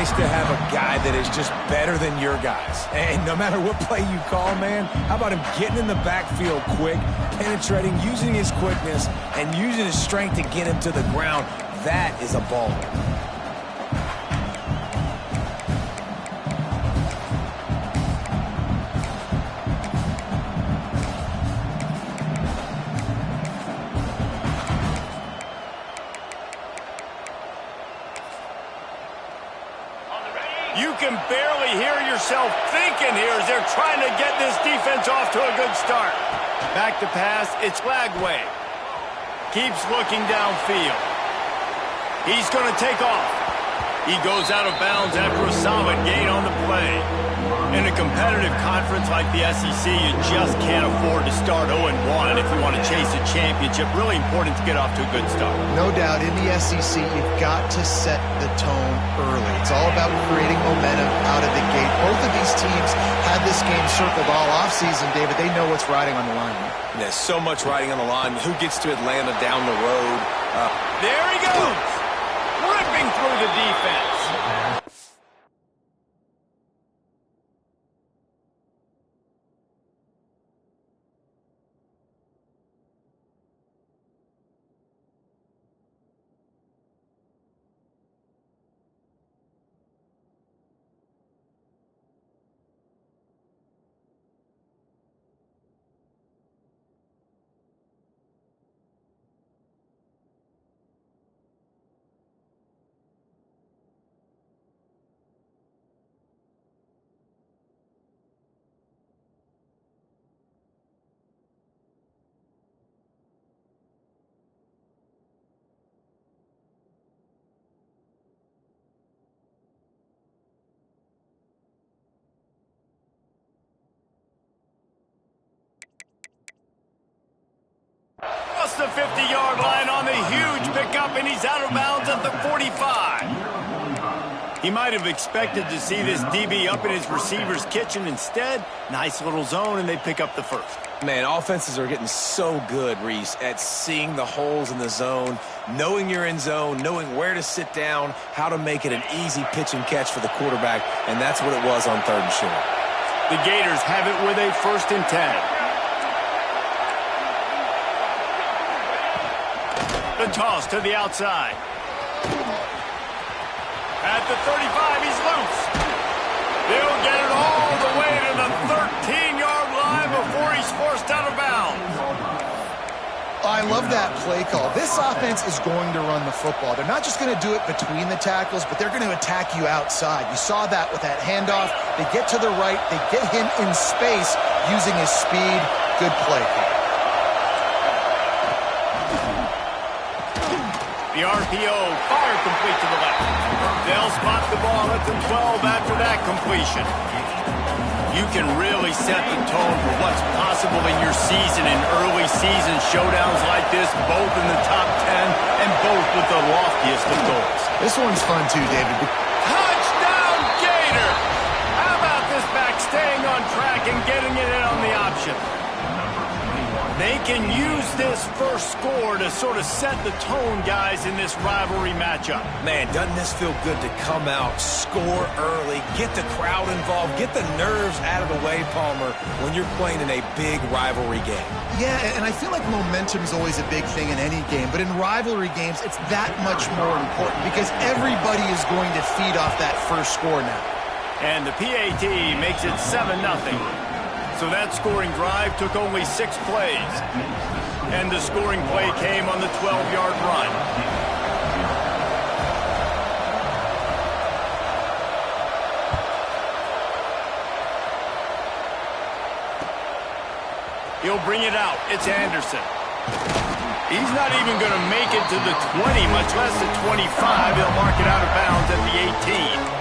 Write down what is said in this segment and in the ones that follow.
nice to have a guy that is just better than your guys. And no matter what play you call, man, how about him getting in the backfield quick, penetrating, using his quickness, and using his strength to get him to the ground? That is a baller. You can barely hear yourself thinking here as they're trying to get this defense off to a good start. Back to pass, it's Lagway. Keeps looking downfield. He's going to take off. He goes out of bounds after a solid gain on the play. In a competitive conference like the SEC, you just can't afford to start 0-1 if you want to chase a championship. Really important to get off to a good start. No doubt, in the SEC, you've got to set the tone early. It's all about creating momentum out of the gate. Both of these teams had this game circled all offseason, David. They know what's riding on the line. There's so much riding on the line. Who gets to Atlanta down the road? There he goes! Ripping through the defense. The 50-yard line on the huge pickup, and he's out of bounds at the 45. He might have expected to see this DB up in his receiver's kitchen. Instead, nice little zone, and they pick up the first. Man, offenses are getting so good, Reese, at seeing the holes in the zone, knowing you're in zone, knowing where to sit down, how to make it an easy pitch and catch for the quarterback, and that's what it was on 3rd and short. The Gators have it with a 1st and 10. The toss to the outside. At the 35, he's loose. They'll get it all the way to the 13-yard line before he's forced out of bounds. I love that play call. This offense is going to run the football. They're not just going to do it between the tackles, but they're going to attack you outside. You saw that with that handoff. They get to the right. They get him in space using his speed. Good play call. The RPO, fire complete to the left. They'll spot the ball at the 12 after that completion. You can really set the tone for what's possible in your season in early season showdowns like this, both in the top 10 and both with the loftiest of goals. This one's fun too, David. Touchdown, Gator! How about this back staying on track and getting it in on the option? They can use this first score to sort of set the tone, guys, in this rivalry matchup. Man, doesn't this feel good to come out, score early, get the crowd involved, get the nerves out of the way, Palmer, when you're playing in a big rivalry game? Yeah, and I feel like momentum is always a big thing in any game, but in rivalry games, it's that much more important because everybody is going to feed off that first score now. And the PAT makes it 7-0. So that scoring drive took only 6 plays. And the scoring play came on the 12-yard run. He'll bring it out. It's Anderson. He's not even going to make it to the 20, much less the 25. He'll mark it out of bounds at the 18.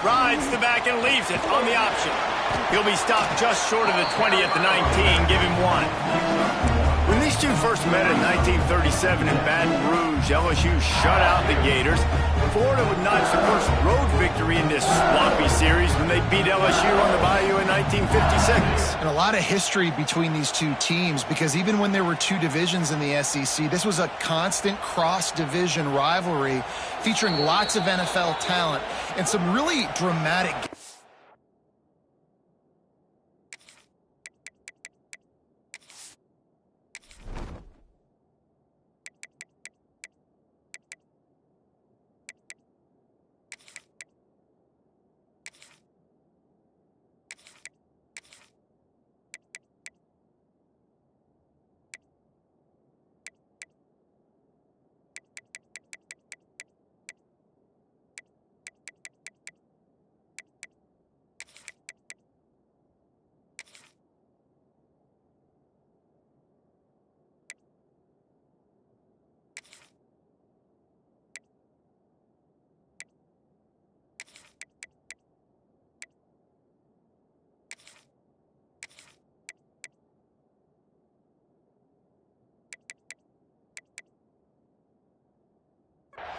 Rides the back and leaves it on the option. He'll be stopped just short of the 20 at the 19. Give him 1. When these two first met in 1937 in Baton Rouge, LSU shut out the Gators. Florida would notch the first road victory in this swampy series when they beat LSU on the Bayou in 1956. And a lot of history between these two teams, because even when there were two divisions in the SEC, this was a constant cross-division rivalry featuring lots of NFL talent and some really dramatic.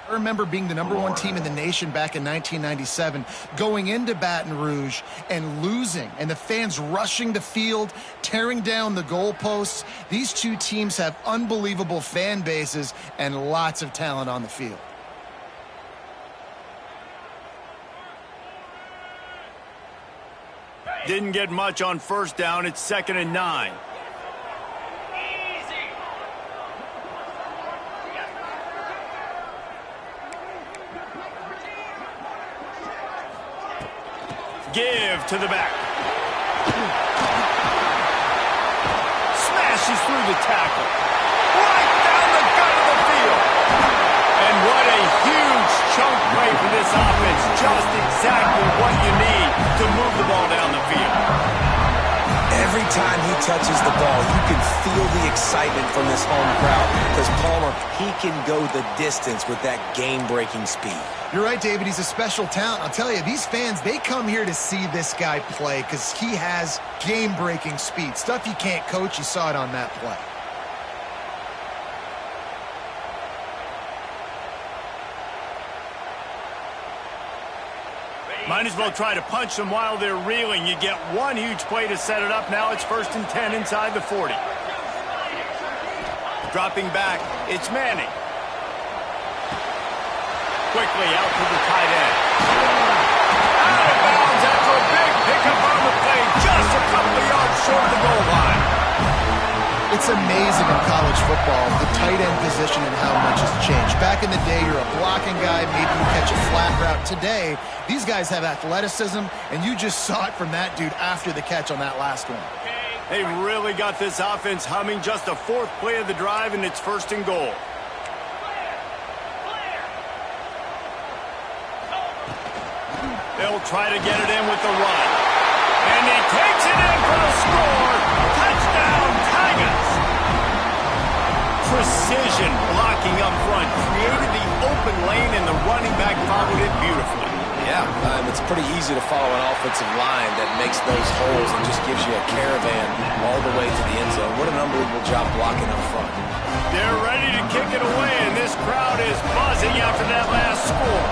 I remember being the #1 team in the nation back in 1997, going into Baton Rouge and losing, and the fans rushing the field, tearing down the goalposts. These two teams have unbelievable fan bases and lots of talent on the field. Didn't get much on first down. It's 2nd and 9. Give to the back. Smashes through the tackle. Right down the gut of the field. And what a huge chunk play for this offense. Just exactly what you need to move the ball down the field. Every time he touches the ball, you can feel the excitement from this home crowd because Palmer, he can go the distance with that game-breaking speed. You're right, David. He's a special talent. I'll tell you, these fans, they come here to see this guy play because he has game-breaking speed. Stuff you can't coach. You saw it on that play. Might as well try to punch them while they're reeling. You get one huge play to set it up. Now it's 1st and 10 inside the 40. Dropping back, it's Manning. Quickly out to the tight end. Out of bounds after a big pickup on the play. Just a couple of yards short of the goal line. It's amazing in college football, the tight end position and how much has changed. Back in the day, you're a blocking guy, maybe you catch a flat route. Today, these guys have athleticism, and you just saw it from that dude after the catch on that last one. They really got this offense humming. Just a 4th play of the drive, and it's 1st and goal. They'll try to get it in with the run. And he takes it in for the score. Touchdown, Tigers. Precision blocking up front. Created the open lane, and the running back followed it beautifully. Yeah, it's pretty easy to follow an offensive line that makes those holes and just gives you a caravan all the way to the end zone. What an unbelievable job blocking up front. They're ready to kick it away, and this crowd is buzzing after that last score.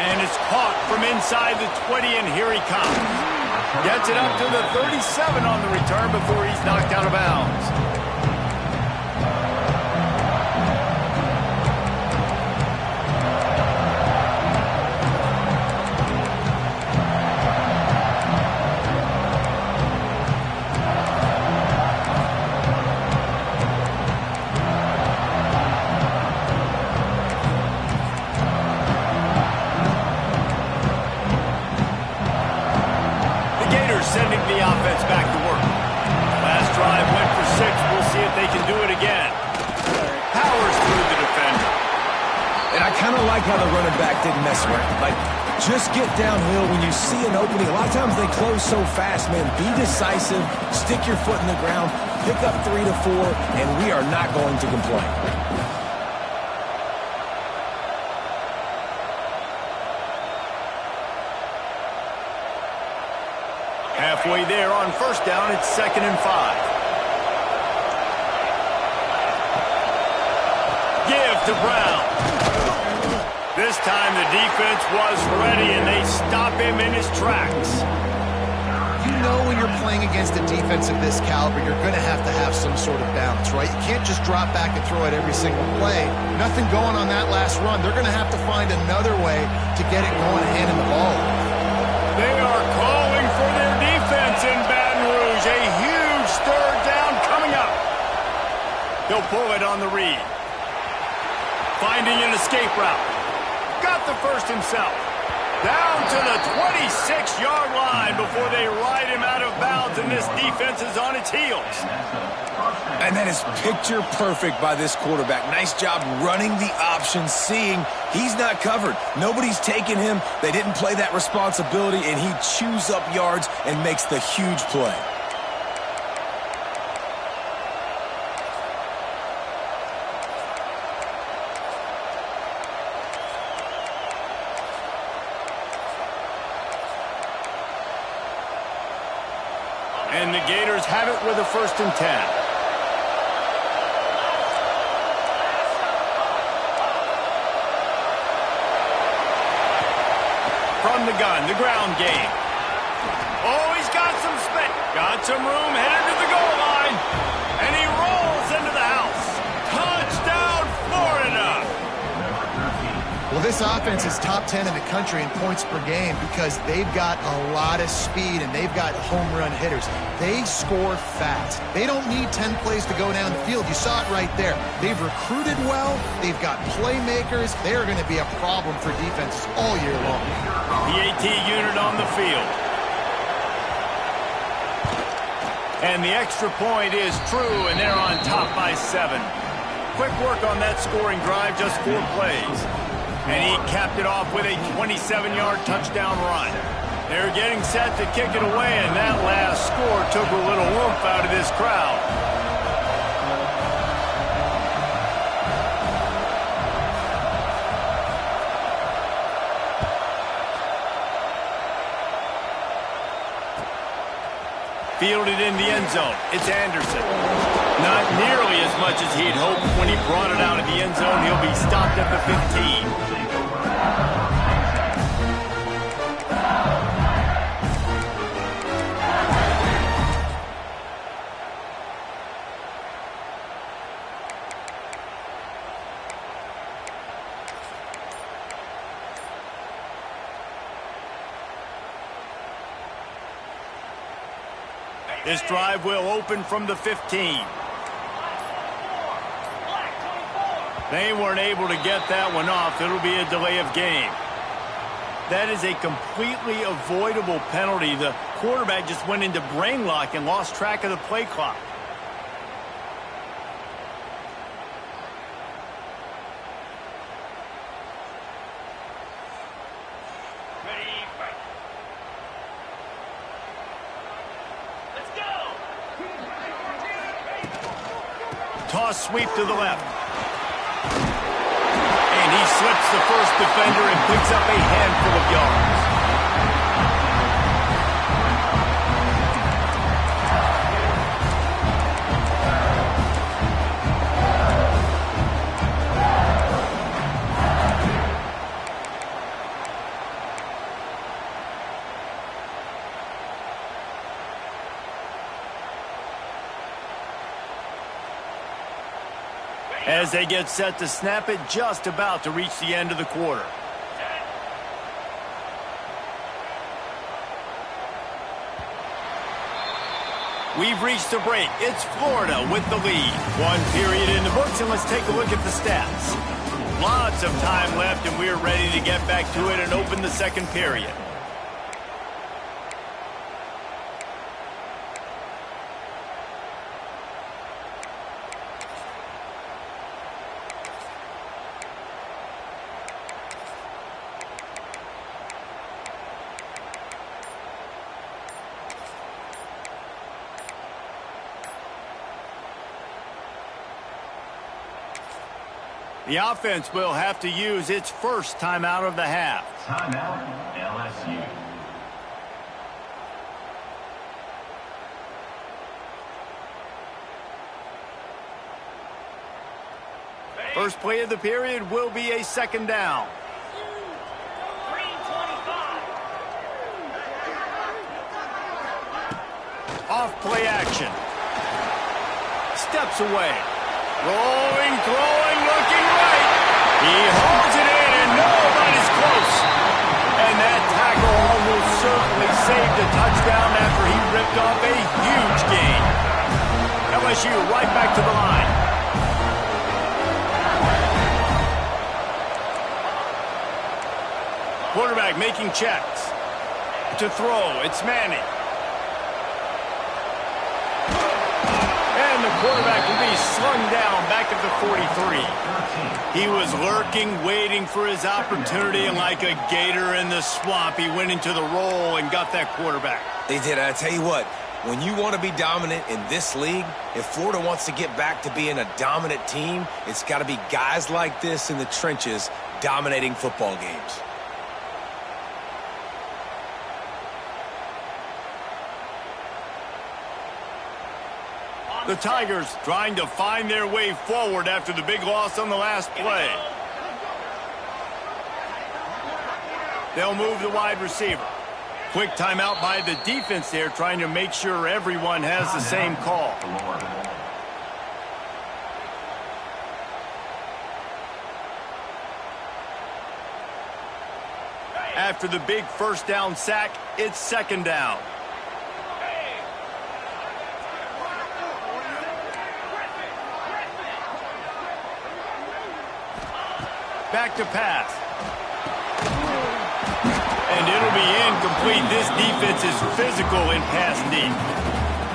And it's caught from inside the 20, and here he comes. Gets it up to the 37 on the return before he's knocked out of bounds. Sending the offense back to work. Last drive went for 6. We'll see if they can do it again. Powers through the defender. And I kind of like how the running back didn't mess around. Like, just get downhill when you see an opening. A lot of times they close so fast, man. Be decisive, stick your foot in the ground, pick up 3 to 4, and we are not going to complain. Halfway there on first down, it's 2nd and 5. Give to Brown. This time the defense was ready, and they stop him in his tracks. You know when you're playing against a defense of this caliber, you're going to have some sort of balance, right? You can't just drop back and throw it every single play. Nothing going on that last run. They're going to have to find another way to get it going and handing the ball. They are calling for their defense in Baton Rouge. A huge third down coming up. He'll pull it on the read. Finding an escape route. Got the first himself. Down to the 26-yard line before they ride him out of bounds, and this defense is on its heels. And that is picture perfect by this quarterback. Nice job running the option, seeing he's not covered. Nobody's taking him. They didn't play that responsibility, and he chews up yards and makes the huge play. And the Gators have it with a 1st and 10. From the gun, the ground game. Oh, he's got some space. Got some room, headed to the goal line. And he rolls into the house. Touchdown, Florida! Well, this offense is top 10 in the country in points per game because they've got a lot of speed and they've got home run hitters. They score fast. They don't need 10 plays to go down the field. You saw it right there. They've recruited well. They've got playmakers. They are going to be a problem for defenses all year long. The AT unit on the field. And the extra point is true, and they're on top by 7. Quick work on that scoring drive, just 4 plays. And he capped it off with a 27-yard touchdown run. They're getting set to kick it away, and that last score took a little whoop out of this crowd. Fielded in the end zone. It's Anderson. Not nearly as much as he'd hoped when he brought it out of the end zone. He'll be stopped at the 15. This drive will open from the 15. They weren't able to get that one off. It'll be a delay of game. That is a completely avoidable penalty. The quarterback just went into brain lock and lost track of the play clock. Toss sweep to the left. And he slips the first defender and picks up a handful of yards. As they get set to snap it, just about to reach the end of the quarter. We've reached the break. It's Florida with the lead. 1 period in the books, and let's take a look at the stats. Lots of time left, and we're ready to get back to it and open the 2nd period. The offense will have to use its first timeout of the half. Timeout, LSU. First play of the period will be a second down. Off play action. Steps away. Rolling, throwing, looking right. He holds it in and nobody's close. And that tackle almost certainly saved a touchdown after he ripped off a huge gain. LSU right back to the line. Quarterback making checks. To throw, it's Manning. And the quarterback will be slung down back at the 43. He was lurking, waiting for his opportunity, and like a gator in the swamp, he went into the roll and got that quarterback. They did. I tell you what, when you want to be dominant in this league, if Florida wants to get back to being a dominant team, it's got to be guys like this in the trenches dominating football games. The Tigers trying to find their way forward after the big loss on the last play. They'll move the wide receiver. Quick timeout by the defense there, trying to make sure everyone has the same call. After the big first down sack, it's second down. Back to pass. And it'll be incomplete. This defense is physical in pass deep.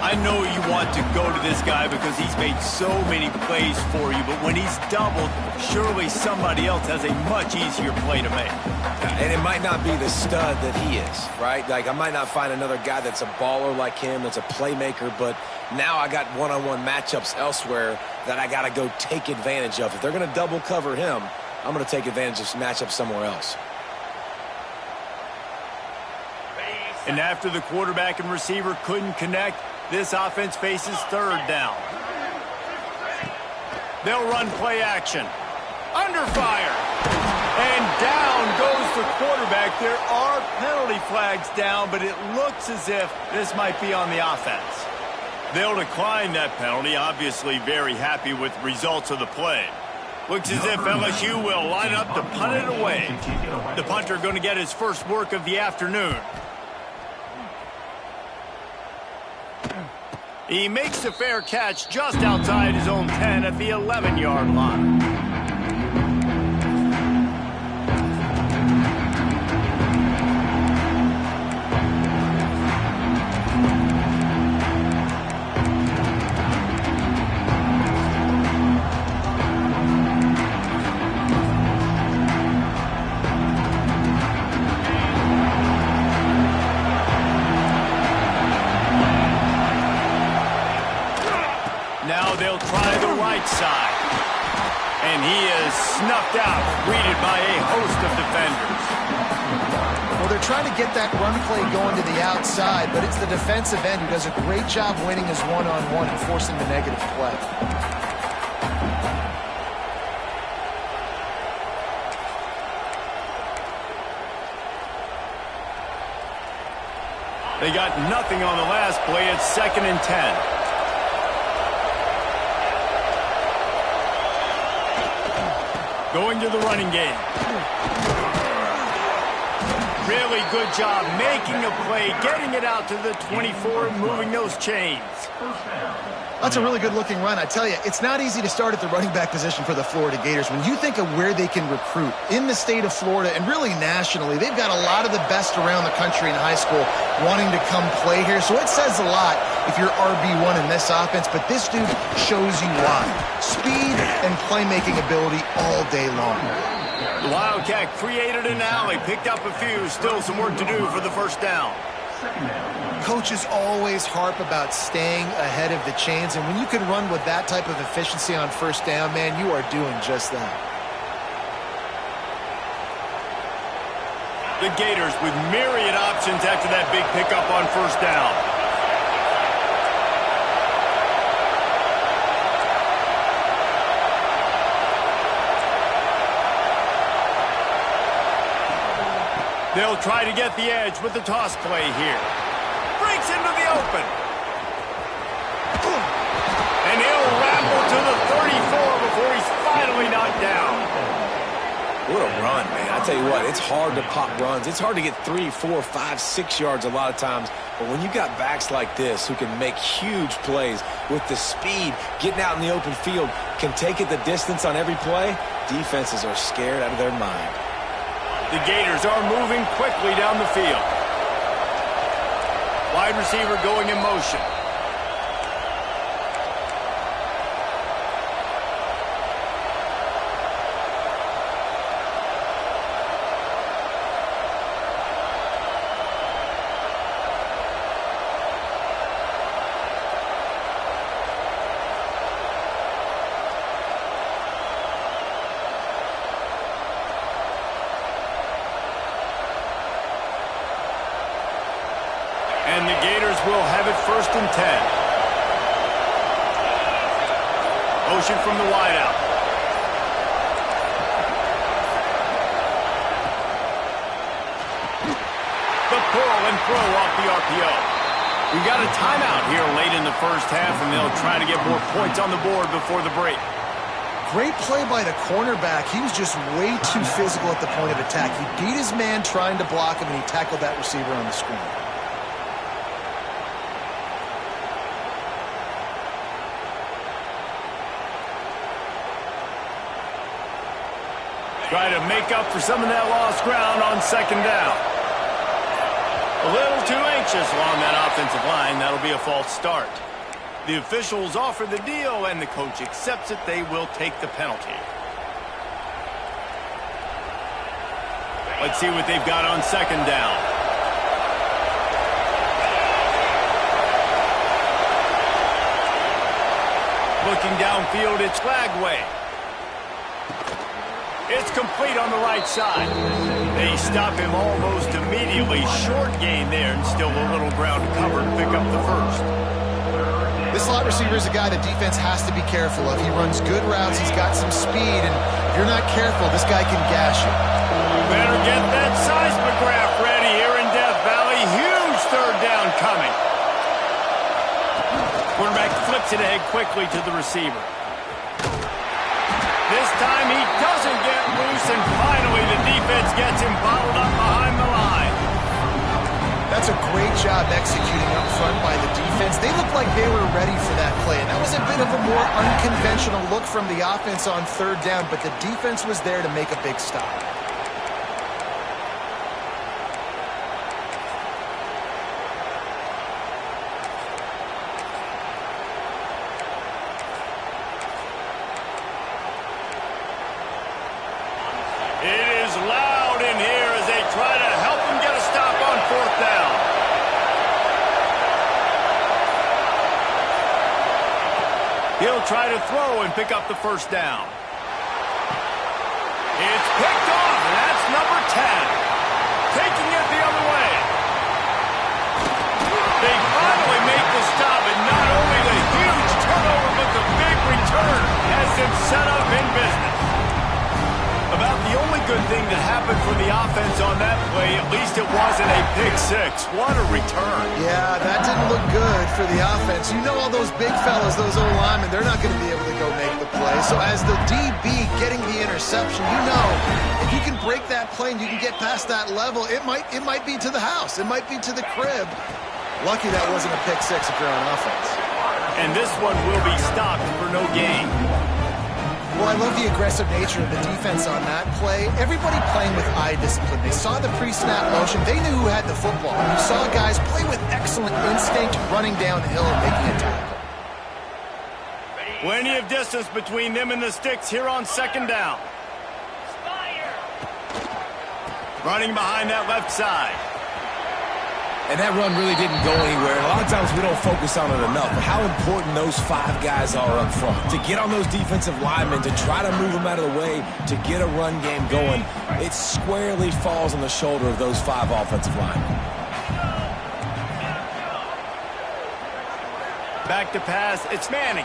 I know you want to go to this guy because he's made so many plays for you, but when he's doubled, surely somebody else has a much easier play to make. And it might not be the stud that he is, right? Like, I might not find another guy that's a baller like him, that's a playmaker, but now I got one-on-one matchups elsewhere that I got to go take advantage of. If they're going to double cover him, I'm going to take advantage of some matchup somewhere else. And after the quarterback and receiver couldn't connect, this offense faces third down. They'll run play action. Under fire. And down goes the quarterback. There are penalty flags down, but it looks as if this might be on the offense. They'll decline that penalty, obviously very happy with the results of the play. Looks as if LSU will line up to punt it away. The punter going to get his first work of the afternoon. He makes the fair catch just outside his own 10 at the 11-yard line. They'll try the right side. And he is snuffed out, greeted by a host of defenders. Well, they're trying to get that run play going to the outside, but it's the defensive end who does a great job winning his one-on-one and forcing the negative play. They got nothing on the last play. It's 2nd and 10. Going to the running game. Really good job making a play, getting it out to the 24, moving those chains. That's a really good-looking run. I tell you, it's not easy to start at the running back position for the Florida Gators. When you think of where they can recruit in the state of Florida and really nationally, they've got a lot of the best around the country in high school wanting to come play here. So it says a lot if you're RB1 in this offense, but this dude shows you why. Speed and playmaking ability all day long. The Wildcat created an alley, picked up a few, still some work to do for the first down. Coaches always harp about staying ahead of the chains, and when you can run with that type of efficiency on first down, man, you are doing just that. The Gators with myriad options after that big pickup on first down. They'll try to get the edge with the toss play here. Breaks into the open. And he'll ramble to the 34 before he's finally knocked down. What a run, man. I tell you what, it's hard to pop runs. It's hard to get 3, 4, 5, 6 yards a lot of times. But when you got backs like this who can make huge plays with the speed, getting out in the open field, can take it the distance on every play, defenses are scared out of their mind. The Gators are moving quickly down the field. Wide receiver going in motion. And the Gators will have it 1st and 10. Motion from the wideout. The pull and throw off the RPO. We got a timeout here late in the first half, and they'll try to get more points on the board before the break. Great play by the cornerback. He was just way too physical at the point of attack. He beat his man trying to block him, and he tackled that receiver on the screen. Try to make up for some of that lost ground on 2nd down. A little too anxious along that offensive line. That'll be a false start. The officials offer the deal, and the coach accepts it. They will take the penalty. Let's see what they've got on 2nd down. Looking downfield, it's Flagway. It's complete on the right side. They stop him almost immediately. Short gain there, and still a little ground to cover to pick up the 1st. This slot receiver is a guy the defense has to be careful of. He runs good routes. He's got some speed, and if you're not careful, this guy can gash you. Better get that seismograph ready here in Death Valley. Huge 3rd down coming. Quarterback flips it ahead quickly to the receiver. This time he doesn't get loose, and finally the defense gets him bottled up behind the line. That's a great job executing up front by the defense. They looked like they were ready for that play, and that was a bit of a more unconventional look from the offense on 3rd down, but the defense was there to make a big stop. Loud in here as they try to help him get a stop on 4th down. He'll try to throw and pick up the 1st down. It's picked off, and that's number 10. Taking it the other way. They finally make the stop, and not only the huge turnover, but the big return has them set up in business. About the only good thing that happened for the offense on that play, at least it wasn't a pick 6. What a return. Yeah, that didn't look good for the offense. You know all those big fellas, those O-linemen, they're not going to be able to go make the play. So as the DB getting the interception, you know, if you can break that play and you can get past that level, it might be to the house. It might be to the crib. Lucky that wasn't a pick 6 if you're on offense. And this one will be stopped for no gain. Well, I love the aggressive nature of the defense on that play. Everybody playing with eye discipline. They saw the pre-snap motion. They knew who had the football. And you saw guys play with excellent instinct, running downhill and making a tackle. Plenty of distance between them and the sticks here on 2nd down. Running behind that left side. And that run really didn't go anywhere. And a lot of times we don't focus on it enough. But how important those 5 guys are up front. To get on those defensive linemen, to try to move them out of the way, to get a run game going, it squarely falls on the shoulder of those 5 offensive linemen. Back to pass, it's Manning.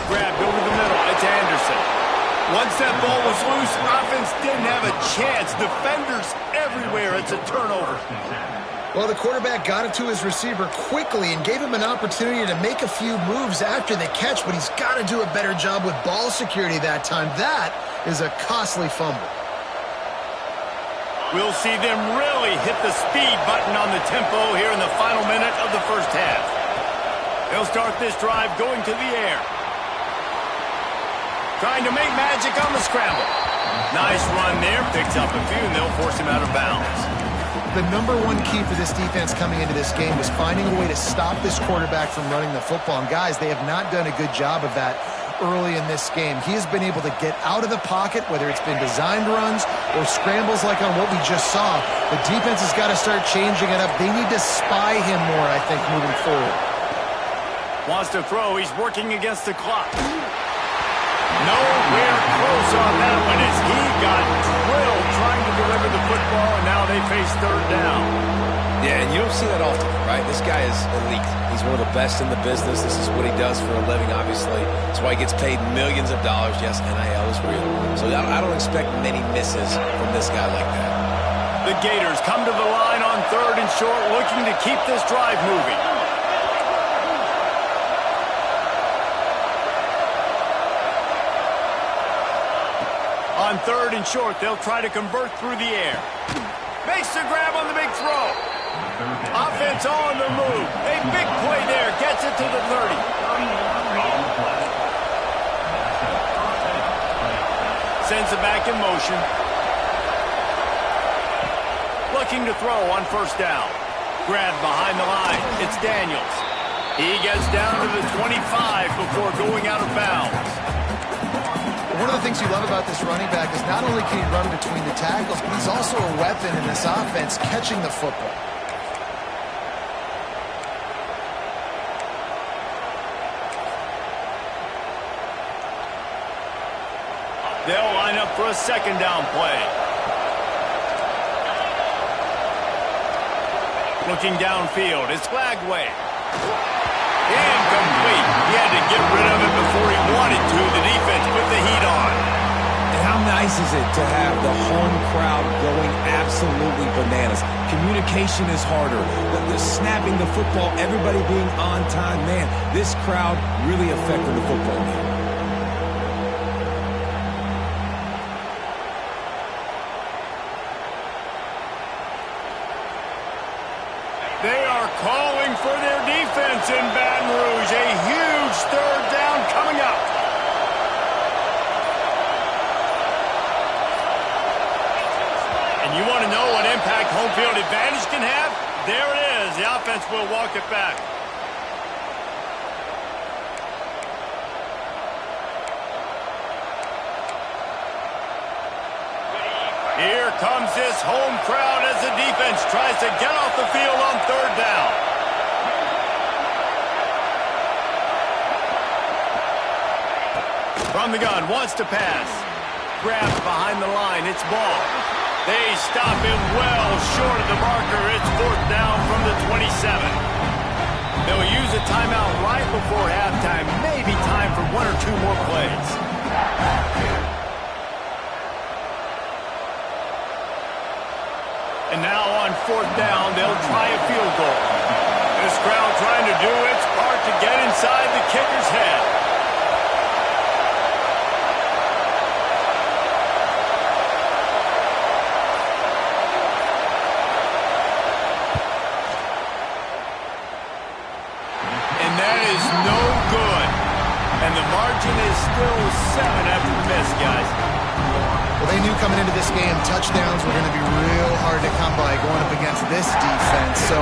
Grabbed over the middle, it's Anderson. Once Once that ball was loose, offense didn't have a chance. Defenders everywhere. It's a turnover. Well, the quarterback got it to his receiver quickly and gave him an opportunity to make a few moves after the catch, but he's got to do a better job with ball security that time. That is a costly fumble. We'll see them really hit the speed button on the tempo here in the final minute of the first half. They'll start this drive going to the air. Trying to make magic on the scramble. Nice run there. Picks up a few, and they'll force him out of bounds. The number one key for this defense coming into this game was finding a way to stop this quarterback from running the football. And guys, they have not done a good job of that early in this game. He has been able to get out of the pocket, whether it's been designed runs or scrambles like on what we just saw. The defense has got to start changing it up. They need to spy him more, I think, moving forward. Wants to throw. He's working against the clock. Nowhere close on that one as he got drilled trying to deliver the football, and now they face third down. Yeah, and you don't see that often, right? This guy is elite. He's one of the best in the business. This is what he does for a living, obviously. That's why he gets paid millions of dollars. Yes, NIL is real. So I don't expect many misses from this guy like that. The Gators come to the line on third and short, looking to keep this drive moving. On third and short, they'll try to convert through the air. Makes the grab on the big throw. Offense on the move. A big play there. Gets it to the 30. Sends it back in motion. Looking to throw on first down. Grab behind the line. It's Daniels. He gets down to the 25 before going out of bounds. One of the things you love about this running back is not only can he run between the tackles, but he's also a weapon in this offense catching the football. They'll line up for a second down play. Looking downfield, it's Flagway. Incomplete. He had to get rid of it before he wanted to. The defense put the heat on. And how nice is it to have the home crowd going absolutely bananas? Communication is harder. The snapping the football, everybody being on time. Man, this crowd really affected the football game. They are calling for their defense in Baton Rouge. A huge third down coming up. And you want to know what impact home field advantage can have? There it is. The offense will walk it back. Here comes this home crowd as the defense tries to get off the field on third down. From the gun, wants to pass. Grabs behind the line, it's ball. They stop him well short of the marker. It's fourth down from the 27. They'll use a timeout right before halftime. Maybe time for one or two more plays. And now on fourth down, they'll try a field goal. This crowd trying to do its part to get inside the kicker's head. And that is no good. And the margin is still 7 after the miss, guys. Well, they knew coming into this game touchdowns were going to be real hard to come by going up against this defense. So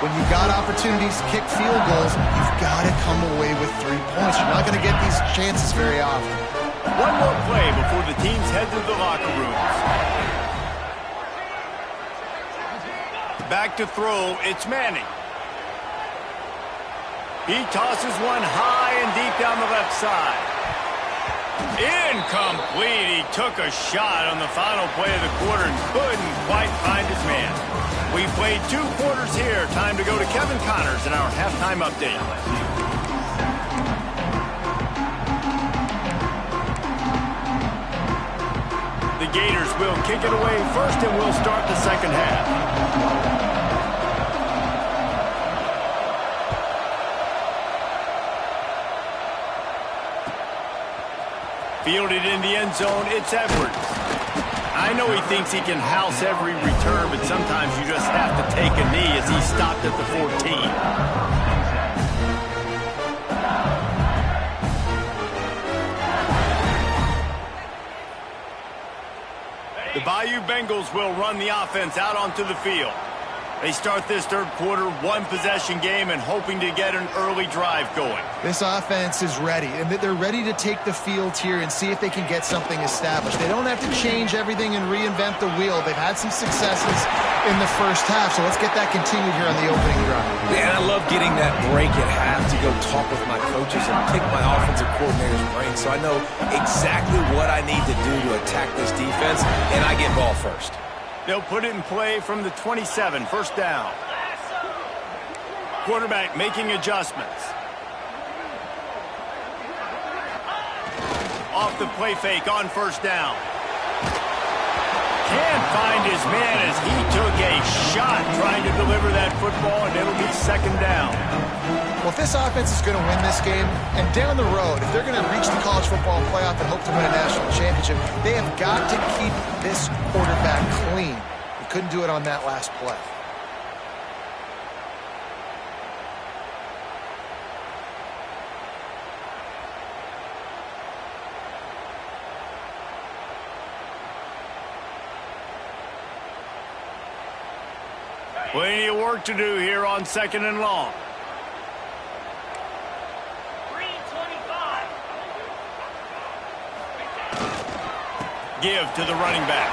when you got opportunities to kick field goals, you've got to come away with 3 points. You're not going to get these chances very often. One more play before the teams head to the locker rooms. Back to throw, it's Manning. He tosses one high and deep down the left side. Incomplete. He took a shot on the final play of the quarter and couldn't quite find his man. We played 2 quarters here. Time to go to Kevin Connors in our halftime update. The Gators will kick it away first, and we'll start the second half. Fielded in the end zone, it's Edwards. I know he thinks he can house every return, but sometimes you just have to take a knee as he stopped at the 14. The Bayou Bengals will run the offense out onto the field. They start this third quarter one-possession game and hoping to get an early drive going. This offense is ready, and they're ready to take the field here and see if they can get something established. They don't have to change everything and reinvent the wheel. They've had some successes in the first half, so let's get that continued here on the opening drive. Man, I love getting that break at half to go talk with my coaches and pick my offensive coordinator's brain so I know exactly what I need to do to attack this defense, and I get ball first. They'll put it in play from the 27, first down. Quarterback making adjustments. Off the play fake on first down. Can't find his man as he took a shot trying to deliver that football, and it'll be second down. Well, if this offense is going to win this game, and down the road, if they're going to reach the college football playoff and hope to win a national championship, they have got to keep this quarterback clean. They couldn't do it on that last play. Plenty of work to do here on second and long. Give to the running back.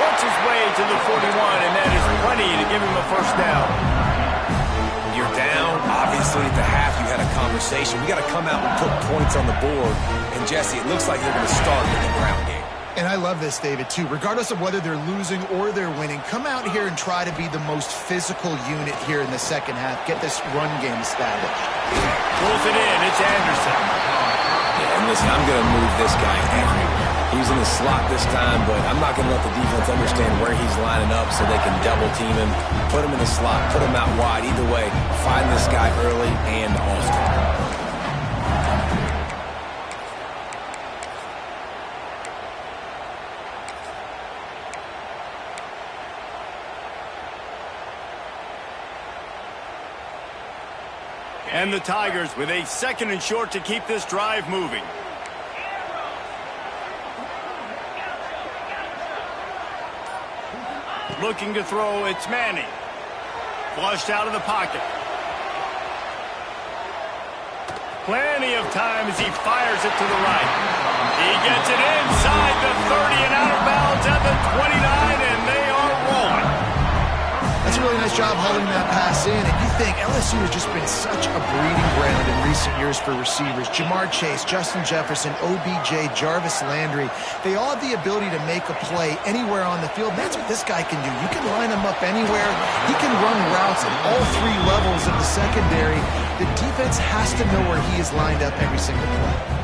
Works his way to the 41, and that is plenty to give him a first down. You're down. Obviously, at the half, you had a conversation. We got to come out and put points on the board. And, Jesse, it looks like they're going to start with the ground game. And I love this, David, too. Regardless of whether they're losing or they're winning, come out here and try to be the most physical unit here in the second half. Get this run game established. Pulls it in. It's Anderson. Yeah, and listen, I'm going to move this guy everywhere. He's in the slot this time, but I'm not going to let the defense understand where he's lining up so they can double team him, put him in the slot, put him out wide. Either way, find this guy early and often. And the Tigers with a second and short to keep this drive moving. Looking to throw, it's Manning. Flushed out of the pocket. Plenty of time as he fires it to the right. He gets it inside the 30 and out of bounds at the 29, and they are rolling. That's a really nice job hauling that pass in, and you think LSU has just been such a breeding ground in recent years for receivers. Jamar Chase, Justin Jefferson, OBJ, Jarvis Landry, they all have the ability to make a play anywhere on the field. That's what this guy can do. You can line him up anywhere. He can run routes at all three levels of the secondary. The defense has to know where he is lined up every single play.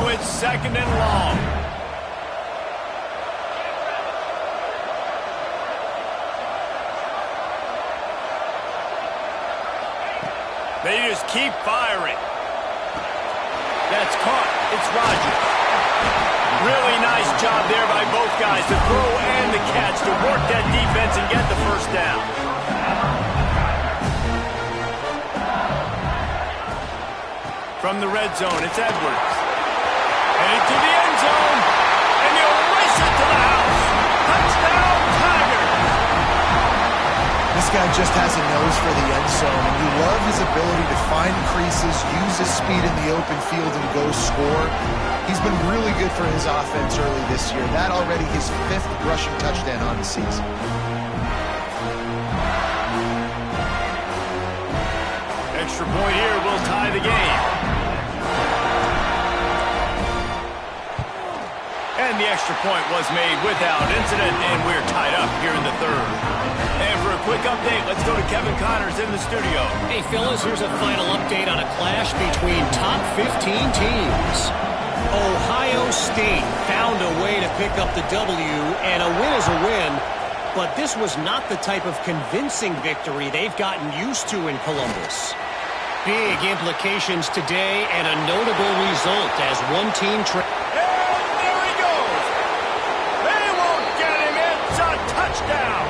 It's second and long. They just keep firing. That's caught. It's Rodgers. Really nice job there by both guys, the throw and the catch, to work that defense and get the first down. From the red zone, it's Edwards. Headed to the end zone, and he'll race it to the house. Touchdown, Tigers! This guy just has a nose for the end zone, and you love his ability to find creases, use his speed in the open field, and go score. He's been really good for his offense early this year. That already his 5th rushing touchdown on the season. Extra point here will tie the game. And the extra point was made without incident, and we're tied up here in the third. And for a quick update, let's go to Kevin Connors in the studio. Hey, fellas, here's a final update on a clash between top 15 teams. Ohio State found a way to pick up the W, and a win is a win, but this was not the type of convincing victory they've gotten used to in Columbus. Big implications today, and a notable result as one team... And there he goes! They won't get him! It's a touchdown!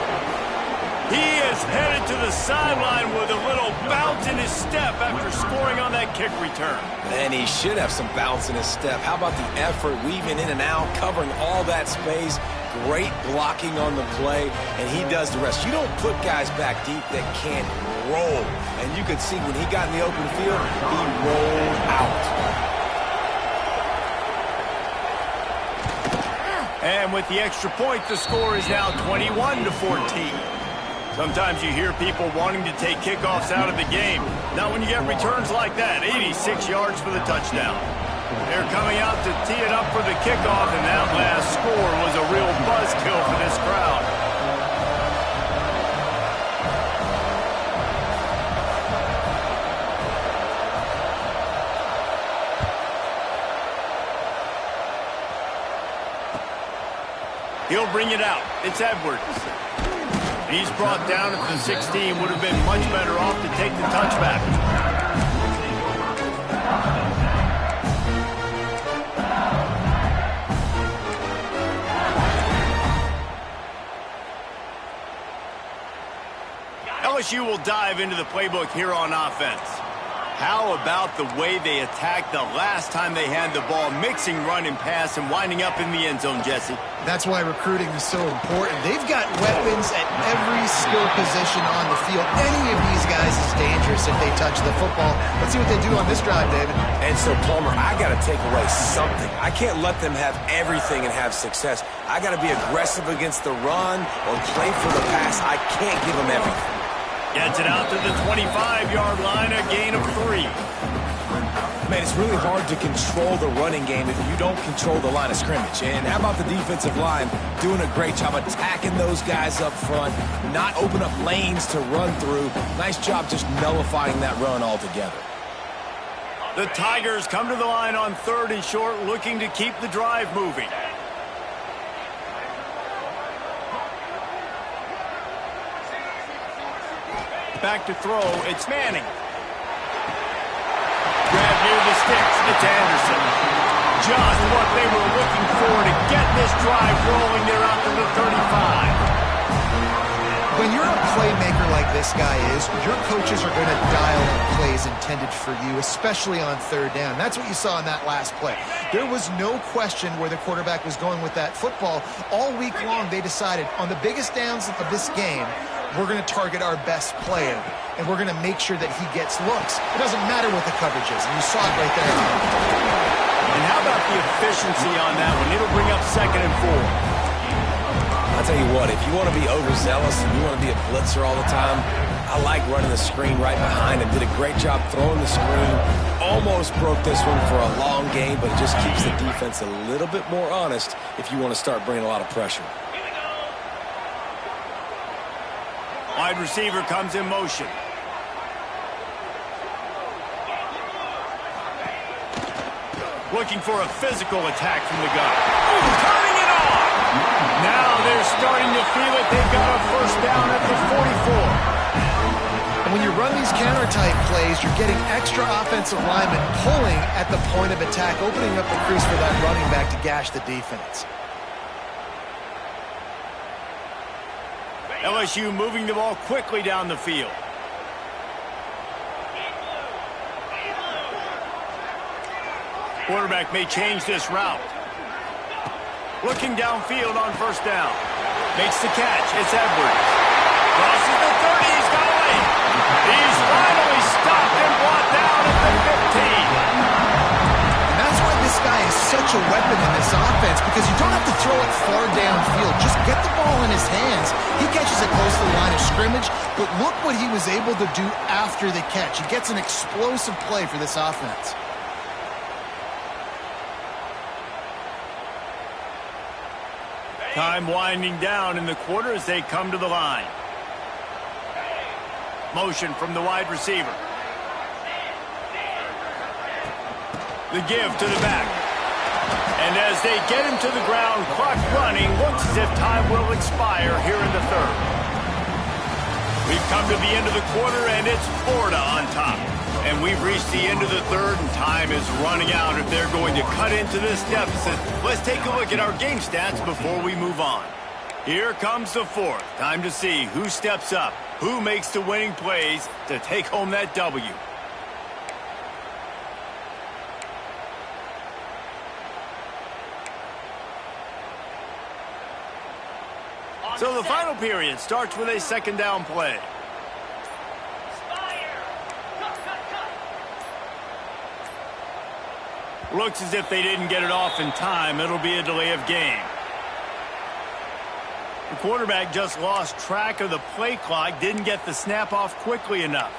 He is headed to the sideline with a little bounce in his step after scoring on that kick return. And he should have some bounce in his step. How about the effort, weaving in and out, covering all that space, great blocking on the play, and he does the rest. You don't put guys back deep that can't roll. And you could see when he got in the open field, he rolled out. And with the extra point, the score is now 21-14. Sometimes you hear people wanting to take kickoffs out of the game. Not when you get returns like that, 86 yards for the touchdown. They're coming out to tee it up for the kickoff, and that last score was a real buzzkill for this crowd. He'll bring it out. It's Edwards. He's brought down at the 16. Would have been much better off to take the touchback. LSU will dive into the playbook here on offense. How about the way they attacked the last time they had the ball, mixing run and pass and winding up in the end zone, Jesse? That's why recruiting is so important. They've got weapons at every skill position on the field. Any of these guys is dangerous if they touch the football. Let's see what they do on this drive, David. And so, Plummer, I got to take away something. I can't let them have everything and have success. I got to be aggressive against the run or play for the pass. I can't give them everything. Gets it out to the 25-yard line, a gain of 3. Man, it's really hard to control the running game if you don't control the line of scrimmage. And how about the defensive line doing a great job attacking those guys up front, not open up lanes to run through. Nice job just nullifying that run altogether. The Tigers come to the line on 3rd and short, looking to keep the drive moving. Back to throw, it's Manning. Grab near the sticks, it's Anderson. Just what they were looking for to get this drive rolling. They're out to the 35. When you're a playmaker like this guy is, your coaches are going to dial in plays intended for you, especially on 3rd down. That's what you saw in that last play. There was no question where the quarterback was going with that football. All week long, they decided on the biggest downs of this game, we're going to target our best player, and we're going to make sure that he gets looks. It doesn't matter what the coverage is, and you saw it right there. And how about the efficiency on that one? It'll bring up 2nd and 4. I'll tell you what, if you want to be overzealous and you want to be a blitzer all the time, I like running the screen right behind him. Did a great job throwing the screen. Almost broke this one for a long game, but it just keeps the defense a little bit more honest if you want to start bringing a lot of pressure. Wide receiver comes in motion. Looking for a physical attack from the gun. Ooh, turning it on! Now they're starting to feel it. They've got a 1st down at the 44. And when you run these counter-type plays, you're getting extra offensive linemen pulling at the point of attack, opening up the crease for that running back to gash the defense. LSU moving the ball quickly down the field. Quarterback may change this route. Looking downfield on 1st down. Makes the catch. It's Edwards. Crosses the 30. He's got away. He's finally stopped and brought down at the 15. And that's why this guy is such a weapon in this offense, because you don't have to throw it far downfield. Just get the ball in his hands. He catches it close to the line of scrimmage, but look what he was able to do after the catch. He gets an explosive play for this offense. Time winding down in the quarter as they come to the line. Motion from the wide receiver. The give to the back. And as they get him to the ground, clock running, looks as if time will expire here in the third. We've come to the end of the quarter, and it's Florida on top. And we've reached the end of the third, and time is running out if they're going to cut into this deficit. Let's take a look at our game stats before we move on. Here comes the fourth. Time to see who steps up, who makes the winning plays to take home that W. So the final period starts with a second down play. Looks as if they didn't get it off in time. It'll be a delay of game. The quarterback just lost track of the play clock, didn't get the snap off quickly enough.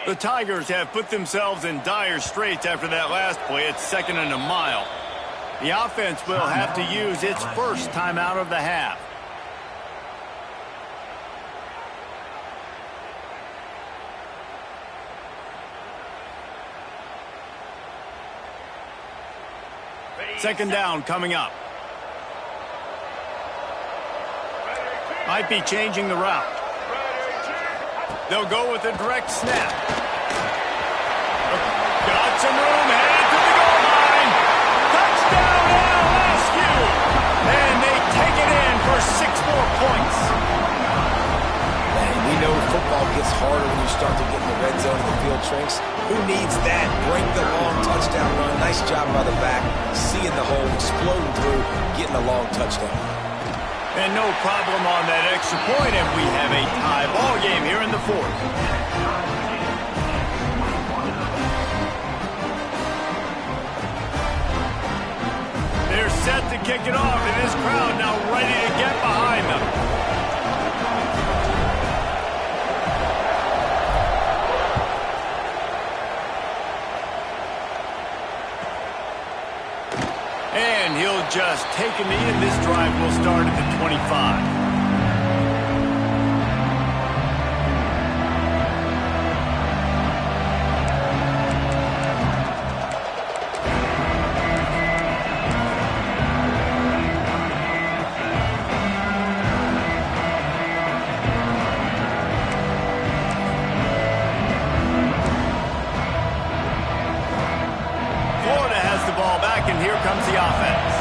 The Tigers have put themselves in dire straits after that last play. It's 2nd and a mile. The offense will have to use its first timeout of the half. Second down coming up. Might be changing the route. They'll go with a direct snap. Got some room, headed to the goal line. Touchdown LSU! And they take it in for 6 more points. Man, we know football gets harder when you start to get in the red zone and the field shrinks. Who needs that? Break the long touchdown run. Nice job by the back. Seeing the hole, exploding through, getting a long touchdown. And no problem on that extra point, and we have a tie ball game here in the fourth. They're set to kick it off, and this crowd now ready to get behind them. And he'll just take a knee, and this drive will start at the 25. Florida has the ball back, and here comes the offense.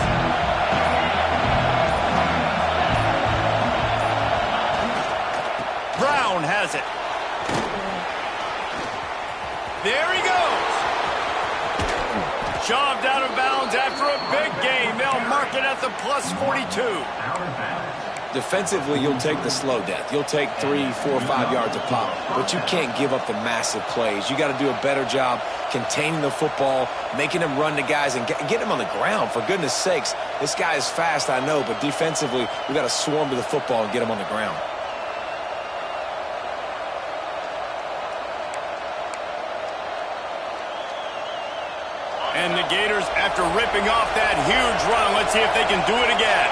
Brown has it. There he goes. Shoved out of bounds after a big gain. They'll mark it at the plus 42. Defensively, you'll take the slow death. You'll take 3, 4, 5 yards a pop, but you can't give up the massive plays. You got to do a better job containing the football, making them run to guys, and get them on the ground. For goodness sakes, this guy is fast, I know, but defensively, we got to swarm to the football and get him on the ground. And the Gators, after ripping off that huge run, let's see if they can do it again.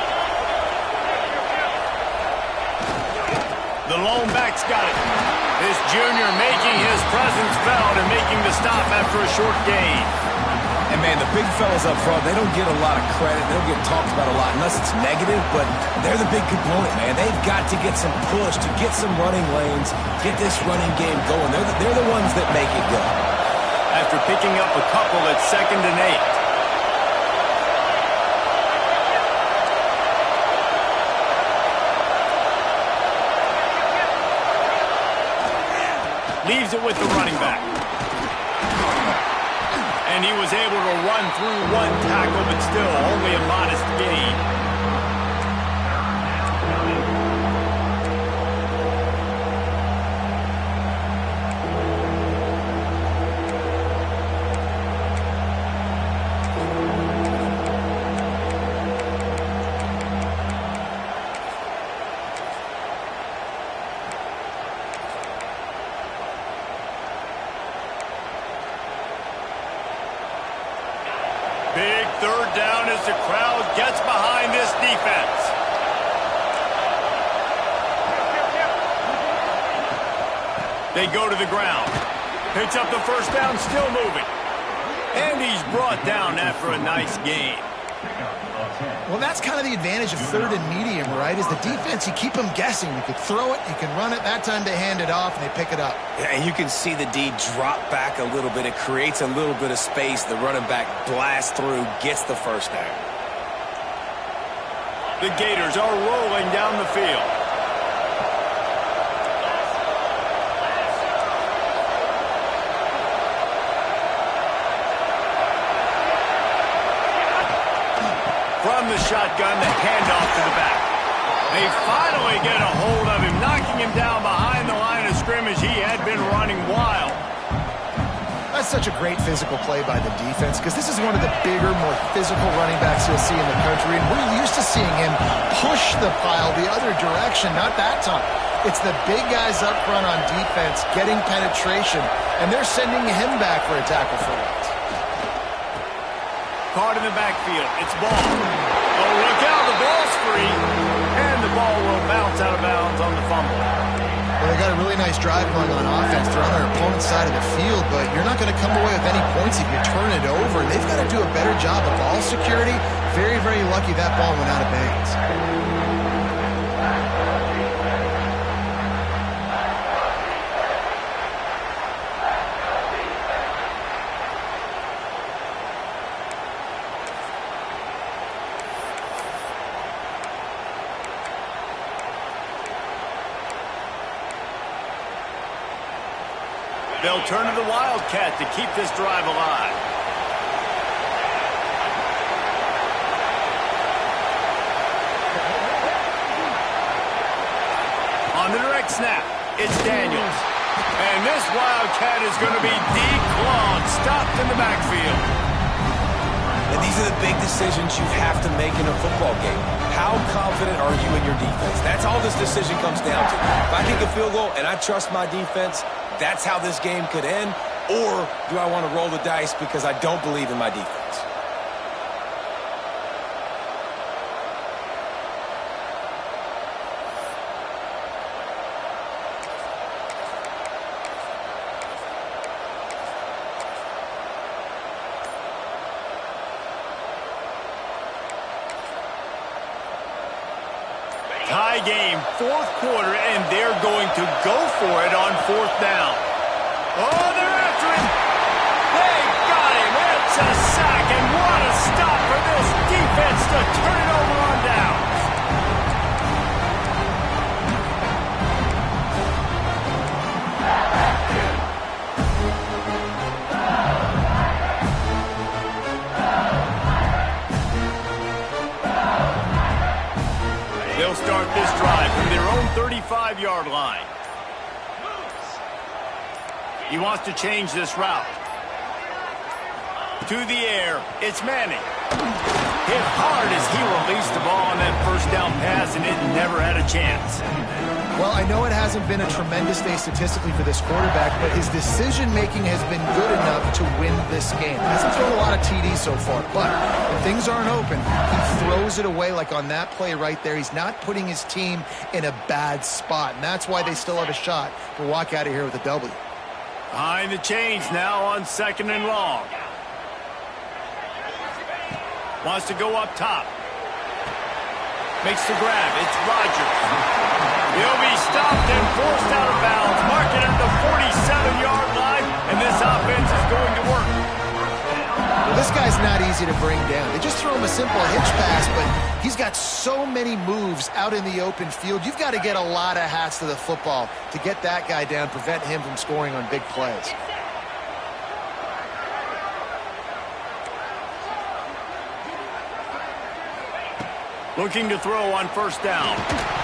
The lone back's got it. This junior making his presence felt and making the stop after a short gain. And, man, the big fellas up front, they don't get a lot of credit. They don't get talked about a lot unless it's negative, but they're the big component, man. They've got to get some push to get some running lanes, get this running game going. They're the ones that make it go. After picking up a couple at 2nd and 8. Leaves it with the running back. And he was able to run through one tackle, but still only a modest gain. third down as the crowd gets behind this defense. They go to the ground. Picks up the first down, still moving. And he's brought down after a nice gain. Well, that's kind of the advantage of third and medium, right? Is the defense, you keep them guessing. You can throw it, you can run it. That time they hand it off and they pick it up. Yeah, and you can see the D drop back a little bit. It creates a little bit of space. The running back blasts through, gets the first down. The Gators are rolling down the field. From the shotgun, the handoff to the back. They finally get a hold of him, knocking him down behind the line of scrimmage. He had been running wild. That's such a great physical play by the defense because this is one of the bigger, more physical running backs you'll see in the country, and we're used to seeing him push the pile the other direction. Not that time. It's the big guys up front on defense getting penetration, and they're sending him back for a tackle for loss. Caught in the backfield. It's ball. Oh, look out. The ball's free. And the ball will bounce out of bounds on the fumble. Well, they got a really nice drive going on offense. They're on their opponent's side of the field, but you're not going to come away with any points if you turn it over. They've got to do a better job of ball security. Very, very lucky that ball went out of bounds. They'll turn to the Wildcat to keep this drive alive. On the direct snap, it's Daniels. And this Wildcat is going to be declawed, stopped in the backfield. And these are the big decisions you have to make in a football game. How confident are you in your defense? That's all this decision comes down to. If I kick a field goal and I trust my defense, that's how this game could end. Or do I want to roll the dice because I don't believe in my defense? Tie game, fourth quarter, and they're going to go for it on fourth down. Oh, they're after him. They got him. It's a sack, and what a stop for this defense to turn it over on downs. They'll start this drive from their own 35-yard line. He wants to change this route. To the air, it's Manning. Hit hard as he released the ball on that first down pass, and it never had a chance. Well, I know it hasn't been a tremendous day statistically for this quarterback, but his decision-making has been good enough to win this game. He hasn't thrown a lot of TDs so far, but when things aren't open, he throws it away like on that play right there. He's not putting his team in a bad spot, and that's why they still have a shot to walk out of here with a W. Behind the chains now on second and long. Wants to go up top. Makes the grab. It's Rodgers. He'll be stopped and forced out of bounds. Marking at the 47-yard line, and this offense is going to work. Well, this guy's not easy to bring down. They just throw him a simple hitch pass, but he's got so many moves out in the open field. You've got to get a lot of hats to the football to get that guy down, prevent him from scoring on big plays. Looking to throw on first down.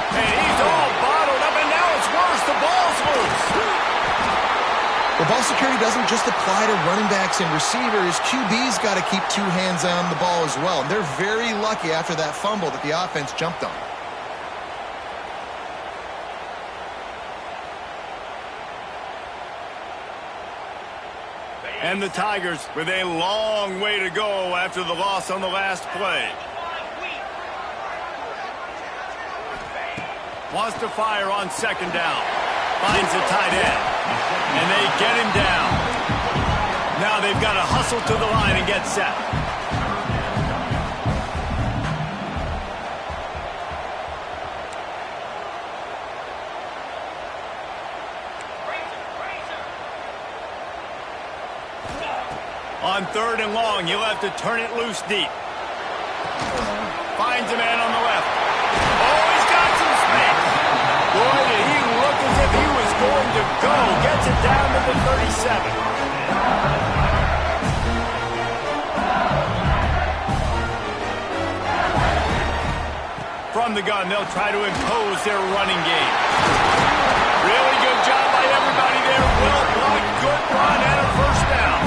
And he's all bottled up, and now it's worse. The ball's loose. Well, ball security doesn't just apply to running backs and receivers. QB's got to keep two hands on the ball as well. And they're very lucky after that fumble that the offense jumped on. And the Tigers with a long way to go after the loss on the last play. Wants to fire on second down. Finds the tight end. And they get him down. Now they've got to hustle to the line and get set. On third and long, he'll have to turn it loose deep. Finds a man on the left. Oh, he's got some space. Boy, did he look as if he was going to go. Gets it down to the 37. From the gun, they'll try to impose their running game. Really good job by everybody there. Well blocked, good run, and a first down.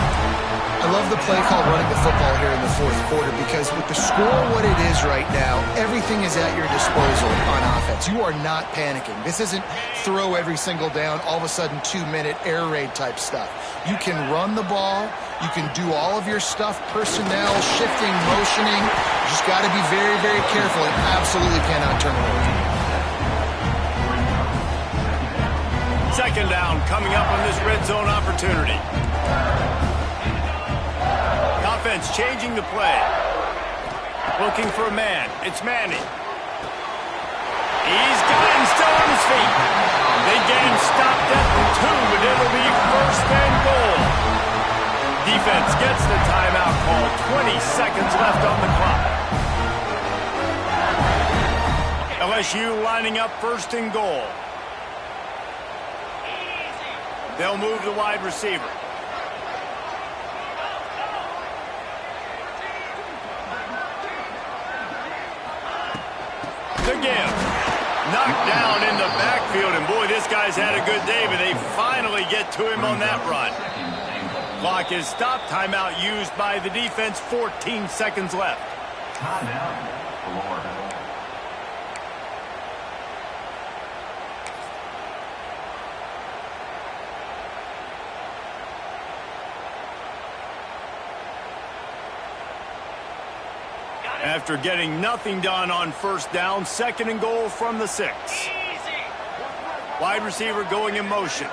I love the play call running the football here in the fourth quarter because with the score what it is right now, everything is at your disposal on offense. You are not panicking. This isn't throw every single down, all of a sudden 2-minute air raid type stuff. You can run the ball. You can do all of your stuff, personnel, shifting, motioning. You just got to be very, very careful and absolutely cannot turn it over. Second down coming up on this red zone opportunity. Offense changing the play. Looking for a man. It's Manning. He's got him still on his feet. They get him stopped at the 2, but it'll be first and goal. Defense gets the timeout call. 20 seconds left on the clock. LSU lining up first and goal. They'll move the wide receiver. To give. Knocked down in the backfield, and boy, this guy's had a good day, but they finally get to him on that run. Clock is stopped. Timeout used by the defense. 14 seconds left. After getting nothing done on first down, second and goal from the 6. Wide receiver going in motion.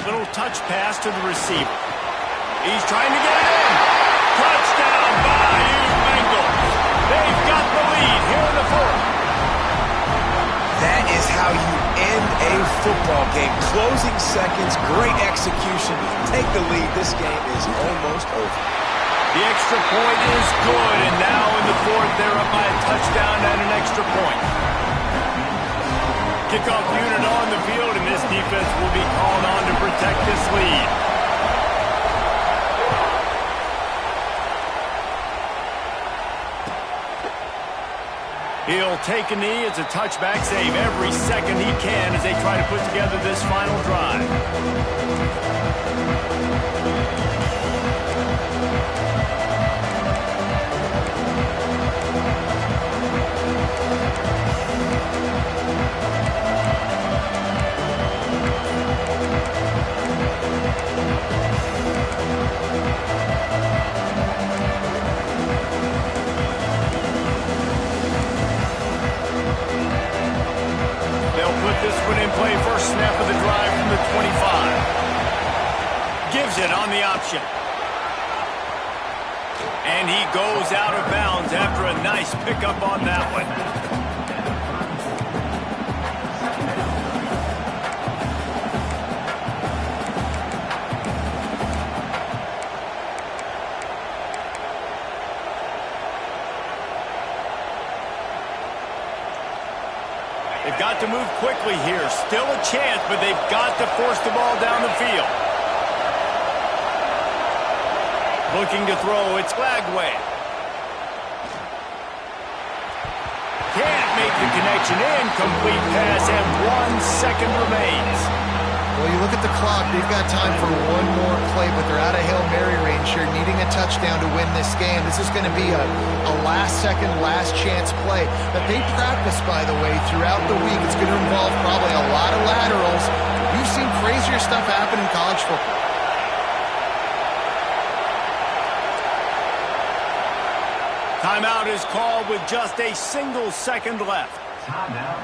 Little touch pass to the receiver. He's trying to get it in. Touchdown, Bayou Bengals. They've got the lead here in the fourth. That is how you end a football game. Closing seconds, great execution. Take the lead. This game is almost over. The extra point is good, and now in the fourth, they're up by a touchdown and an extra point. Kickoff unit on the field, and this defense will be called on to protect this lead. He'll take a knee. It's a touchback. Save every second he can as they try to put together this final drive. This one in play, first snap of the drive from the 25. Gives it on the option. And he goes out of bounds after a nice pickup on that one. They've got to move quickly here. Still a chance, but they've got to force the ball down the field. Looking to throw, it's Lagway. Can't make the connection. Incomplete pass, and 1 second remains. Well, you look at the clock, they've got time for one more play, but they're out of Hail Mary range here, needing a touchdown to win this game. This is going to be a last-second, last-chance play that they practice, by the way, throughout the week. It's going to involve probably a lot of laterals. We've seen crazier stuff happen in college football. Timeout is called with just a single second left. Timeout,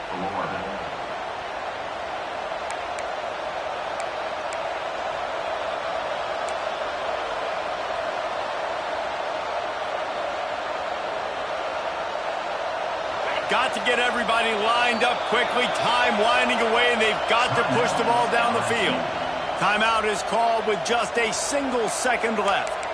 Florida. Got to get everybody lined up quickly. Time winding away, and they've got to push the ball down the field. Timeout is called with just a single second left.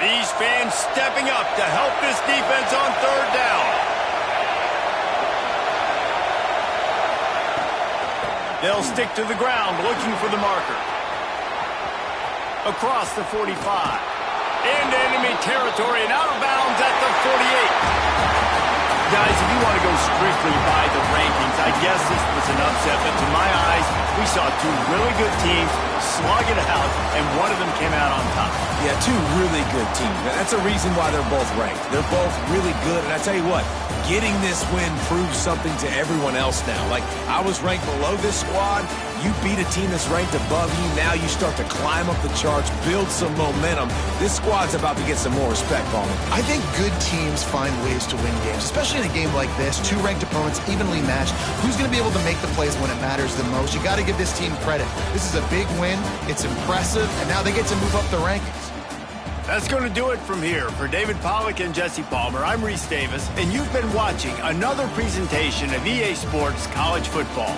These fans stepping up to help this defense on third down. They'll stick to the ground looking for the marker. Across the 45. Into enemy territory and out of bounds at the 48. Guys, if you want to go strictly by the rankings, I guess this was an upset, but to my eyes, we saw two really good teams slug it out, and one of them came out on top. Yeah, two really good teams. That's a reason why they're both ranked. They're both really good, and I tell you what, getting this win proves something to everyone else now. Like, I was ranked below this squad. You beat a team that's ranked above you. Now you start to climb up the charts, build some momentum. This squad's about to get some more respect on it. I think good teams find ways to win games, especially in a game like this. Two ranked opponents, evenly matched. Who's going to be able to make the plays when it matters the most? You got to give this team credit. This is a big win. It's impressive, and now they get to move up the rankings. That's going to do it from here. For David Pollack and Jesse Palmer, I'm Reese Davis, and you've been watching another presentation of EA Sports College Football.